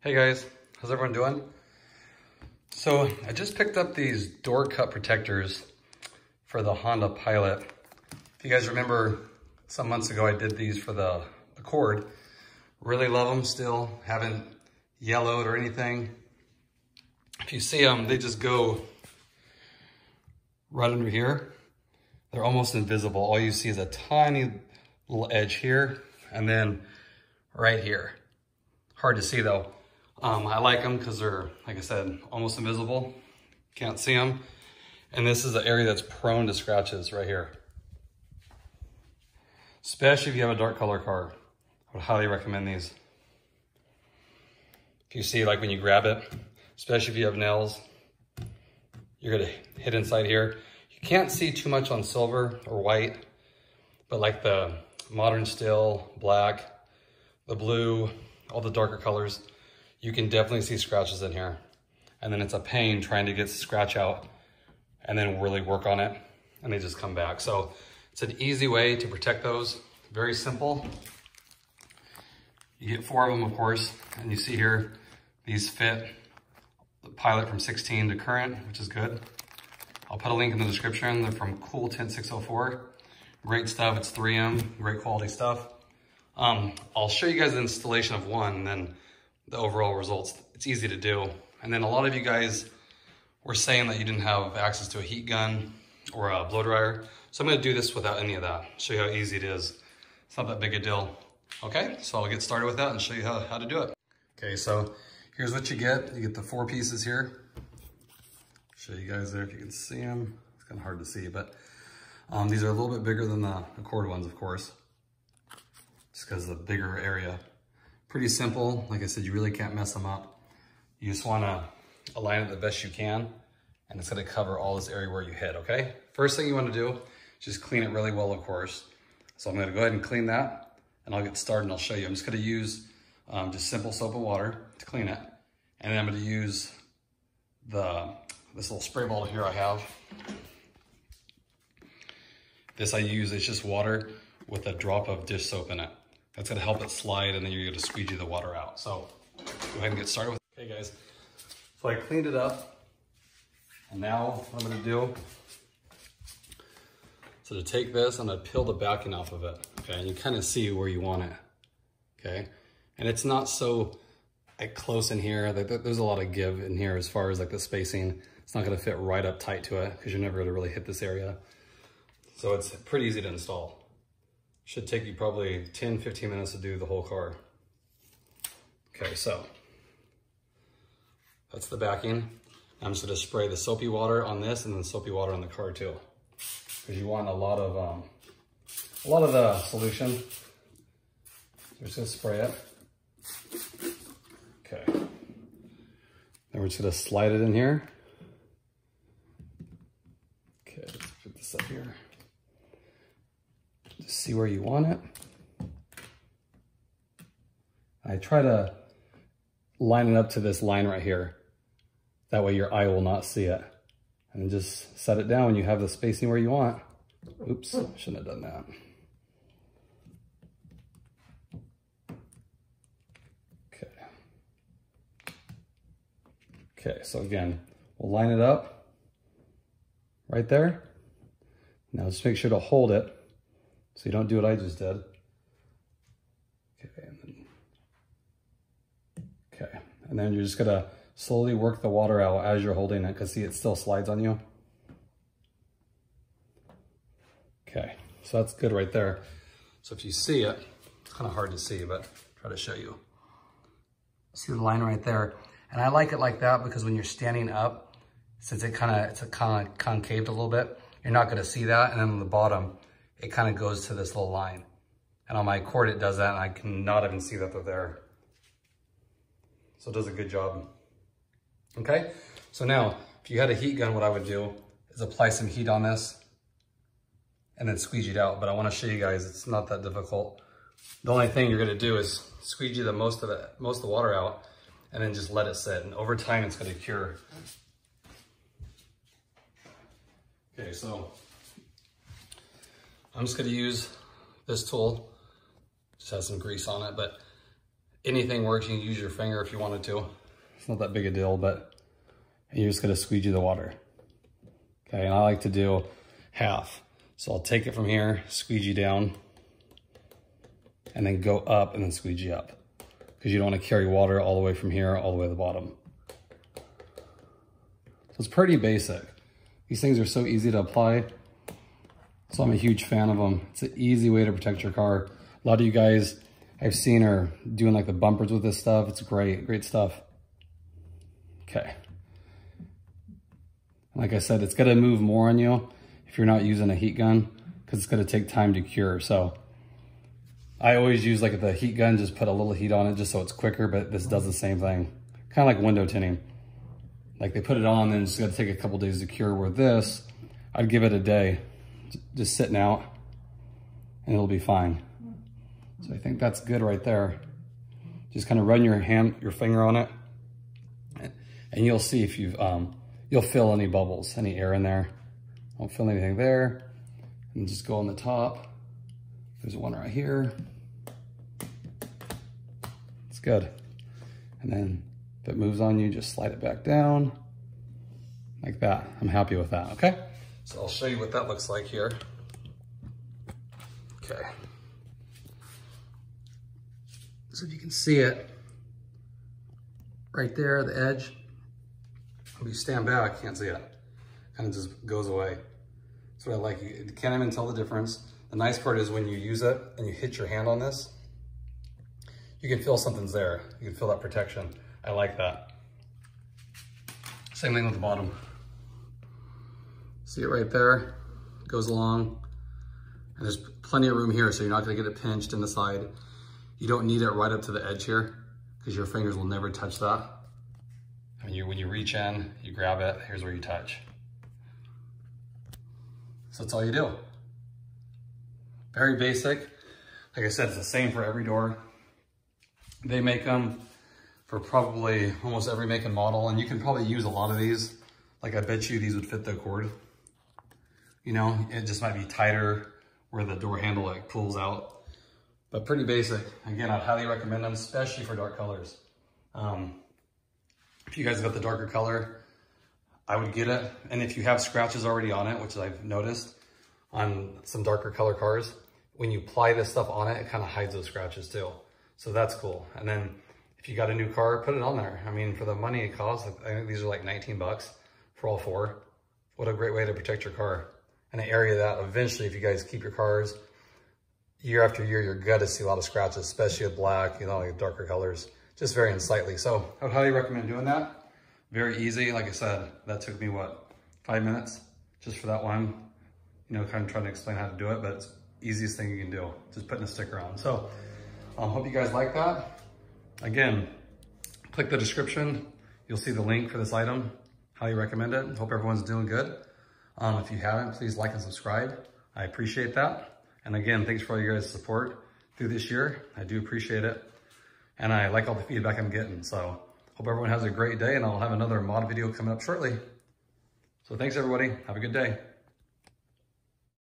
Hey guys, how's everyone doing? So I just picked up these door cut protectors for the Honda Pilot. If you guys remember, some months ago I did these for the Accord. Really love them still, haven't yellowed or anything. If you see them, they just go right under here. They're almost invisible. All you see is a tiny little edge here and then right here. Hard to see though. I like them because they're, like I said, almost invisible. Can't see them. And this is an area that's prone to scratches right here. Especially if you have a dark color car. I would highly recommend these. If you see, like when you grab it, especially if you have nails, you're gonna hit inside here. You can't see too much on silver or white, but like the modern steel, black, the blue, all the darker colors, you can definitely see scratches in here. And then it's a pain trying to get the scratch out and then really work on it, and they just come back. So it's an easy way to protect those. Very simple. You get 4 of them, of course, and you see here, these fit the Pilot from 16 to current, which is good. I'll put a link in the description. They're from Cool Tint 604. Great stuff, it's 3M, great quality stuff. I'll show you guys the installation of one and then the overall results. It's easy to do. And then a lot of you guys were saying that you didn't have access to a heat gun or a blow dryer. So I'm gonna do this without any of that. Show you how easy it is. It's not that big a deal. Okay, so I'll get started with that and show you how to do it. Okay, so here's what you get. You get the 4 pieces here. Show you guys there if you can see them. It's kind of hard to see, but these are a little bit bigger than the Accord ones, of course, just because of the bigger area. Pretty simple. Like I said, you really can't mess them up. You just want to align it the best you can, and it's going to cover all this area where you hit, okay? First thing you want to do is just clean it really well, of course. So I'm going to go ahead and clean that, and I'll get started and I'll show you. I'm just going to use just simple soap and water to clean it. And then I'm going to use this little spray bottle here I have. This I use, it's just water with a drop of dish soap in it. That's gonna help it slide, and then you're gonna squeegee the water out. So go ahead and get started with it. Okay guys, so I cleaned it up, and now what I'm gonna do, so to take this, I'm gonna peel the backing off of it, okay? And you kind of see where you want it, okay? And it's not so like close in here. There's a lot of give in here as far as like the spacing. It's not gonna fit right up tight to it because you're never gonna really hit this area. So it's pretty easy to install. Should take you probably 10, 15 minutes to do the whole car. Okay, so that's the backing. I'm just gonna spray the soapy water on this and then soapy water on the car too, because you want a lot of the solution. So we're just gonna spray it. Okay. Then we're just gonna slide it in here. Okay, let's put this up here. Just see where you want it. I try to line it up to this line right here. That way your eye will not see it. And then just set it down when you have the spacing where you want. Oops, shouldn't have done that. Okay. Okay, so again, we'll line it up right there. Now just make sure to hold it so you don't do what I just did. And then you're just gonna slowly work the water out as you're holding it, because see, it still slides on you. Okay, so that's good right there. So if you see it, it's kind of hard to see, but try to show you. See the line right there? And I like it like that because when you're standing up, since it's kind of concaved a little bit, you're not gonna see that. And then on the bottom, it kind of goes to this little line. And on my Accord, it does that, and I cannot even see that they're there. So it does a good job. Okay, so now, if you had a heat gun, what I would do is apply some heat on this and then squeegee it out. But I wanna show you guys, it's not that difficult. The only thing you're gonna do is squeegee the most of the water out and then just let it sit. And over time, it's gonna cure. Okay, so I'm just gonna use this tool. Just has some grease on it, but Anything works. You can use your finger if you wanted to. It's not that big a deal, but you're just gonna squeegee the water. Okay, and I like to do half. So I'll take it from here, squeegee down, and then go up and then squeegee up. Because you don't want to carry water all the way from here, all the way to the bottom. So it's pretty basic. These things are so easy to apply. So I'm a huge fan of them. It's an easy way to protect your car. A lot of you guys I've seen are doing like the bumpers with this stuff. It's great, great stuff. Okay. Like I said, it's gonna move more on you if you're not using a heat gun because it's gonna take time to cure. So I always use like the heat gun, just put a little heat on it just so it's quicker, but this does the same thing. Kind of like window tinting. Like they put it on and it's gonna take a couple days to cure, where this, I'd give it a day, just sitting out and it'll be fine. So I think that's good right there. Just kind of run your finger on it and you'll see if you'll feel any bubbles, any air in there. Won't feel anything there. And just go on the top. There's one right here. It's good. And then if it moves on you, just slide it back down like that. I'm happy with that, okay? So I'll show you what that looks like here. Okay. So if you can see it right there, the edge. If you stand back, you can't see it. Kind of just goes away. That's what I like. You can't even tell the difference. The nice part is when you use it and you hit your hand on this, you can feel something's there. You can feel that protection. I like that. Same thing with the bottom. See it right there? It goes along. And there's plenty of room here, so you're not gonna get it pinched in the side. You don't need it right up to the edge here because your fingers will never touch that. When you reach in, you grab it, here's where you touch. So that's all you do. Very basic. Like I said, it's the same for every door. They make them for probably almost every make and model, and you can probably use a lot of these. Like I bet you these would fit the cord. You know, it just might be tighter where the door handle like pulls out. But pretty basic. Again, I'd highly recommend them, especially for dark colors. If you guys got the darker color, I would get it. And if you have scratches already on it, which I've noticed on some darker color cars, when you apply this stuff on it, it kind of hides those scratches too. So that's cool. And then if you got a new car, put it on there. I mean, for the money it costs, I think these are like 19 bucks for all four. What a great way to protect your car. In an area that eventually, if you guys keep your cars, year after year, you're going to see a lot of scratches, especially with black, you know, like darker colors, just very unsightly. So I would highly recommend doing that. Very easy. Like I said, that took me, what, 5 minutes just for that one, you know, kind of trying to explain how to do it, but it's the easiest thing you can do, just putting a sticker on. So hope you guys like that. Again, click the description. You'll see the link for this item. Highly recommend it. Hope everyone's doing good. If you haven't, please like and subscribe. I appreciate that. And again, thanks for all your guys' support through this year. I do appreciate it. And I like all the feedback I'm getting. So hope everyone has a great day, and I'll have another mod video coming up shortly. So thanks everybody. Have a good day.